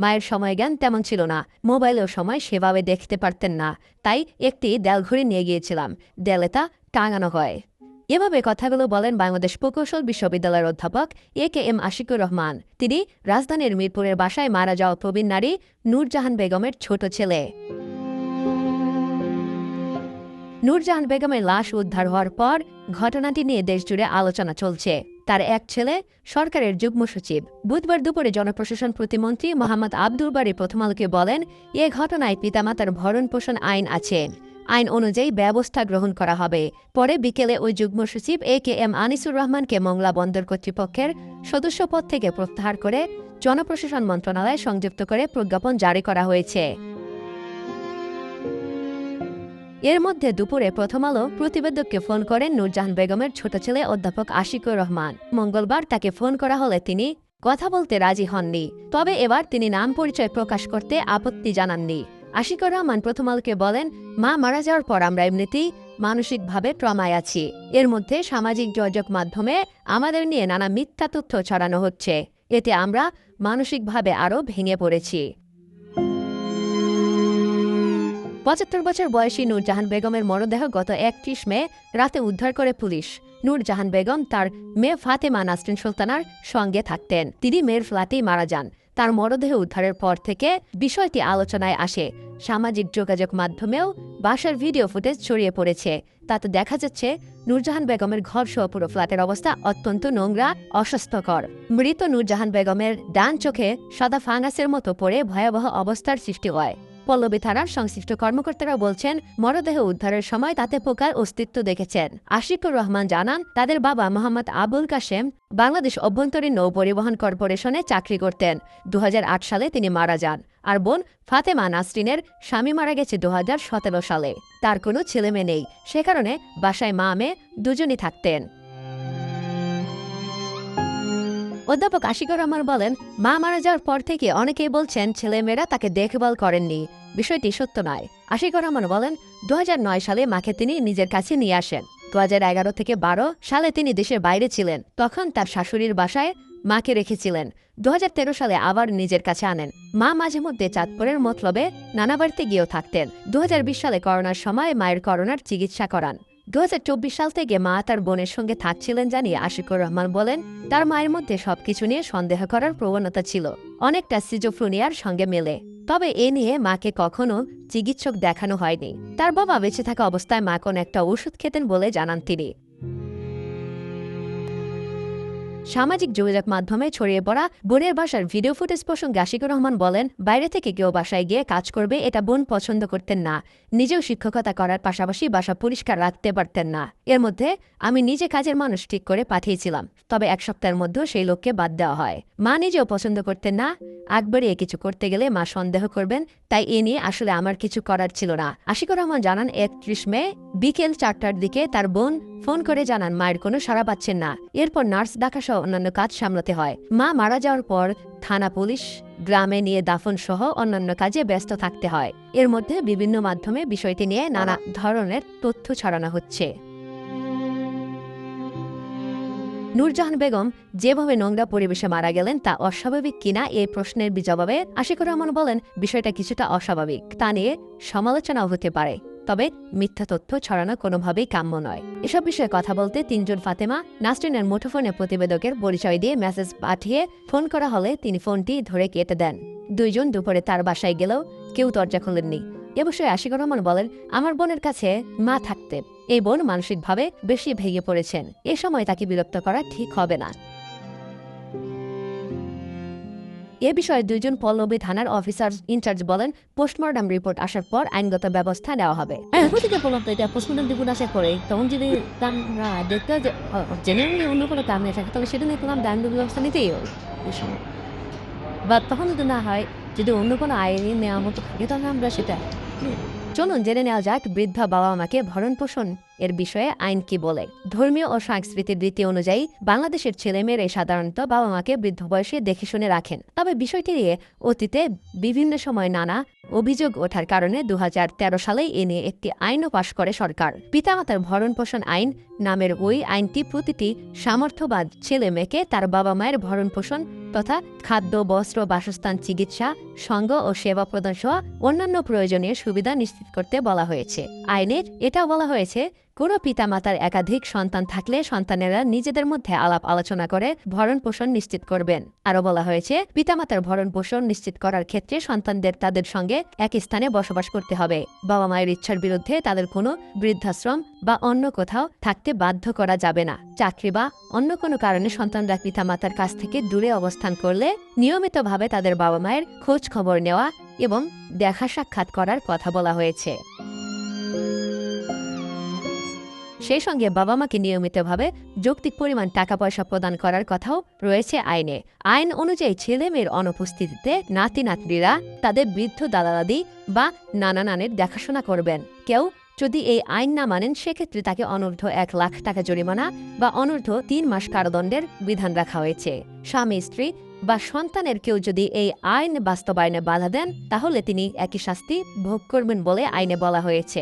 মায়ের সময় জ্ঞান তেমন ছিল না, মোবাইলেও সময় সেভাবে দেখতে পারতেন না, তাই একটি দেয়ালঘড়ি নিয়ে গিয়েছিলাম, দেয়ালে তা টাঙানো হয়। এভাবে কথাগুলো বলেন বাংলাদেশ প্রকৌশল বিশ্ববিদ্যালয়ের অধ্যাপক এ.কে.এম আশিকুর রহমান। তিনি রাজধানীর মিরপুরের বাসায় মারা যাওয়া প্রবীণ নারী নূরজাহান বেগমের ছোট ছেলে। নূরজাহান বেগমের লাশ উদ্ধার হওয়ার পর ঘটনাটি নিয়ে দেশজুড়ে আলোচনা চলছে। তার এক ছেলে সরকারের যুগ্ম সচিব বুধবার দুপুরে জনপ্রশাসন প্রতিমন্ত্রী মোহাম্মদ আব্দুল বারী প্রথম আলোকে বলেন, এ ঘটনায় পিতামাতার ভরণ পোষণ আইন আছে, আইন অনুযায়ী ব্যবস্থা গ্রহণ করা হবে। পরে বিকেলে ওই যুগ্ম সচিব এ.কে.এম আনিসুর রহমানকে মংলা বন্দর কর্তৃপক্ষের সদস্যপদ থেকে প্রত্যাহার করে জনপ্রশাসন মন্ত্রণালয়ে সংযুক্ত করে প্রজ্ঞাপন জারি করা হয়েছে। এর মধ্যে দুপুরে প্রথম আলো প্রতিবেদককে ফোন করেন নূরজাহান বেগমের ছোট ছেলে অধ্যাপক আশিকুর রহমান। মঙ্গলবার তাকে ফোন করা হলে তিনি কথা বলতে রাজি হননি, তবে এবার তিনি নাম পরিচয় প্রকাশ করতে আপত্তি জানাননি। আশিকুর রহমান প্রথম আলোকে বলেন, মা মারা যাওয়ার পর আমরা এমনিতেই মানসিকভাবে ট্রমায় আছি। এর মধ্যে সামাজিক যোগাযোগ মাধ্যমে আমাদের নিয়ে নানা মিথ্যা তথ্য ছড়ানো হচ্ছে, এতে আমরা মানসিকভাবে আরও ভেঙে পড়েছি। ৭৫ বছর বয়সী নূরজাহান বেগমের মরদেহ গত ৩১ মে রাতে উদ্ধার করে পুলিশ। নূরজাহান বেগম তার মেয়ে ফাতেমা নাসরিন সুলতানার সঙ্গে থাকতেন। তিনি মেয়ের ফ্ল্যাটেই মারা যান। তার মরদেহ উদ্ধারের পর থেকে বিষয়টি আলোচনায় আসে। সামাজিক যোগাযোগ মাধ্যমেও বাসার ভিডিও ফুটেজ ছড়িয়ে পড়েছে। তাতে দেখা যাচ্ছে নূরজাহান বেগমের ঘরসহ পুরো ফ্ল্যাটের অবস্থা অত্যন্ত নোংরা, অস্বাস্থ্যকর। মৃত নূরজাহান বেগমের ডান চোখে সাদা ফাঙ্গাসের মতো পড়ে ভয়াবহ অবস্থার সৃষ্টি হয়। পল্লবী থানার সংশ্লিষ্ট কর্মকর্তারা বলছেন, মরদেহ উদ্ধারের সময় তাতে পোকার অস্তিত্ব দেখেছেন। আশিকুর রহমান জানান, তাদের বাবা মোহাম্মদ আবুল কাশেম বাংলাদেশ অভ্যন্তরীণ নৌ পরিবহন কর্পোরেশনে চাকরি করতেন। ২০০৮ সালে তিনি মারা যান। আর বোন ফাতেমা নাসরিনের স্বামী মারা গেছে ২০১৭ সালে। তার কোনো ছেলেমেয়ে নেই, সে কারণে বাসায় মা মেয়ে দুজনই থাকতেন। অধ্যাপক আশিকুর রহমান বলেন, মা মারা যাওয়ার পর থেকে অনেকেই বলছেন ছেলেমেয়েরা তাকে দেখভাল করেননি। বিষয়টি সত্য নয়। আশিকুর রহমান বলেন, ২০০৯ সালে মাকে তিনি নিজের কাছে নিয়ে আসেন। ২০১১ থেকে ১২ সালে তিনি দেশের বাইরে ছিলেন, তখন তার শাশুড়ির বাসায় মাকে রেখেছিলেন। ২০১৩ সালে আবার নিজের কাছে আনেন। মা মাঝে মধ্যে চাঁদপুরের মতলবে নানা বাড়িতে গিয়েও থাকতেন। ২০২০ সালে করোনার সময় মায়ের করোনার চিকিৎসা করান। ২০২৪ সাল থেকে মা তার বোনের সঙ্গে থাকছিলেন জানিয়ে আশিকুর রহমান বলেন, তার মায়ের মধ্যে সবকিছু নিয়ে সন্দেহ করার প্রবণতা ছিল, অনেকটা সিজোফ্রেনিয়ার সঙ্গে মেলে। তবে এ নিয়ে মাকে কখনো চিকিৎসক দেখানো হয়নি। তার বাবা বেঁচে থাকা অবস্থায় মা কোন একটা ওষুধ খেতেন বলে জানান তিনি। সামাজিক যোগাযোগ মাধ্যমে ছড়িয়ে পড়া বোনের বাসার ভিডিও ফুটেজ প্রসঙ্গে আশিকুর রহমান বলেন, বাইরে থেকে কেউ বাসায় গিয়ে কাজ করবে এটা বোন পছন্দ করতেন না। নিজেও শিক্ষকতা করার পাশাপাশি বাসা পরিষ্কার রাখতে পারতেন না। এর মধ্যে আমি নিজে কাজের মানুষ ঠিক করে পাঠিয়েছিলাম, তবে ১ সপ্তাহের মধ্যেও সেই লোককে বাদ দেওয়া হয়। মা নিজেও পছন্দ করতেন না। একবারে কিছু করতে গেলে মা সন্দেহ করবেন, তাই এ নিয়ে আসলে আমার কিছু করার ছিল না। আশিকুর রহমান জানান, ৩১ মে বিকেল ৪টার দিকে তার বোন ফোন করে জানান মায়ের কোনো সাড়া পাচ্ছেন না। এরপর নার্স ডাকাসহ অন্যান্য কাজ সামলাতে হয়। মা মারা যাওয়ার পর থানা, পুলিশ, গ্রামে নিয়ে দাফন সহ অন্যান্য কাজে ব্যস্ত থাকতে হয়। এর মধ্যে বিভিন্ন মাধ্যমে বিষয়টি নিয়ে নানা ধরনের তথ্য ছড়ানো হচ্ছে। নূরজাহান বেগম যেভাবে নোংরা পরিবেশে মারা গেলেন তা অস্বাভাবিক কিনা এই প্রশ্নের জবাবে আশিকুর রহমান বলেন, বিষয়টা কিছুটা অস্বাভাবিক, তা নিয়ে সমালোচনাও হতে পারে, তবে মিথ্যা তথ্য ছড়ানো কোনোভাবেই কাম্য নয়। এসব বিষয়ে কথা বলতে ৩ জন ফাতেমা নাসরিনের মুঠোফোনে প্রতিবেদকের পরিচয় দিয়ে মেসেজ পাঠিয়ে ফোন করা হলে তিনি ফোনটি ধরে কেটে দেন। ২ জন দুপুরে তার বাসায় গেলেও কেউ দরজা খোলেননি। এ বিষয়ে আশিকুর রহমান বলেন, আমার বোনের কাছে মা থাকতেন। এই বোন মানসিকভাবে বেশি ভেঙে পড়েছেন। এ সময় তাকে বিরক্ত করা ঠিক হবে না। এ বিষয়ে ২ জন পল্লবী থানার অফিসার ইনচার্জ বলেন, পোস্টমর্টম রিপোর্ট আসার পর আইনগত ব্যবস্থা নেওয়া হবে। পোস্টমর্টম রিপোর্ট আসার পরে তখন যদি আমরা দেখতে জেনারেলি অন্য কোনো কারণে থাকে, তাহলে সেটা নিয়ে কোনো আইনগত ব্যবস্থা নিতেই হবে। বা তখন যদি না হয়, যদি অন্য কোনো আইনি নেওয়ার মতো থাকে, তাহলে আমরা সেটা চলুন জেনে নেওয়া যাক বৃদ্ধা বাবা মাকে ভরণ পোষণ এর বিষয়ে আইন কি বলে। ধর্মীয় ও সাংস্কৃতিক রীতি অনুযায়ী বাংলাদেশের ছেলেমেয়েরা সাধারণত বাবা মাকে বৃদ্ধ বয়সে দেখে শুনে রাখেন। তবে বিষয়টি নিয়ে অতীতে বিভিন্ন সময় নানা অভিযোগ ওঠার কারণে 2013 সালে এ নিয়ে একটি আইনও পাশ করে সরকার। পিতামাতার ভরণ পোষণ আইন নামের ওই আইনটি প্রতিটি সামর্থ্যবান ছেলে মেয়েকে তার বাবা মায়ের ভরণ পোষণ তথা খাদ্য, বস্ত্র, বাসস্থান, চিকিৎসা, সঙ্গ ও সেবা প্রদান সহ অন্যান্য প্রয়োজনীয় সুবিধা নিশ্চিত করতে বলা হয়েছে। আইনের এটাও বলা হয়েছে, কোনো পিতামাতার একাধিক সন্তান থাকলে সন্তানেরা নিজেদের মধ্যে আলাপ আলোচনা করে ভরণ পোষণ নিশ্চিত করবেন। আরও বলা হয়েছে, পিতামাতার ভরণ পোষণ নিশ্চিত করার ক্ষেত্রে সন্তানদের তাদের সঙ্গে এক স্থানে বসবাস করতে হবে। বাবা মায়ের ইচ্ছার বিরুদ্ধে তাদের কোনো বৃদ্ধাশ্রম বা অন্য কোথাও থাকতে বাধ্য করা যাবে না। চাকরি বা অন্য কোনো কারণে সন্তানরা পিতামাতার কাছ থেকে দূরে অবস্থান করলে নিয়মিতভাবে তাদের বাবা মায়ের খোঁজ খবর নেওয়া এবং দেখা সাক্ষাৎ করার কথা বলা হয়েছে। সেই সঙ্গে বাবা মাকে নিয়মিতভাবে যৌক্তিক পরিমাণ টাকা পয়সা প্রদান করার কথাও রয়েছে আইনে। আইন অনুযায়ী ছেলে মেয়ের অনুপস্থিতিতে নাতি নাতনিরা তাদের বৃদ্ধ দাদা দাদি বা নানা নানির দেখাশোনা করবেন। কেউ যদি এই আইন না মানেন সেক্ষেত্রে তাকে অনূর্ধ্ব 1 লাখ টাকা জরিমানা বা অনূর্ধ্ব 3 মাস কারাদণ্ডের বিধান রাখা হয়েছে। স্বামী স্ত্রী বা সন্তানের কেউ যদি এই আইন বাস্তবায়নে বাধা দেন তাহলে তিনি একই শাস্তি ভোগ করবেন বলে আইনে বলা হয়েছে।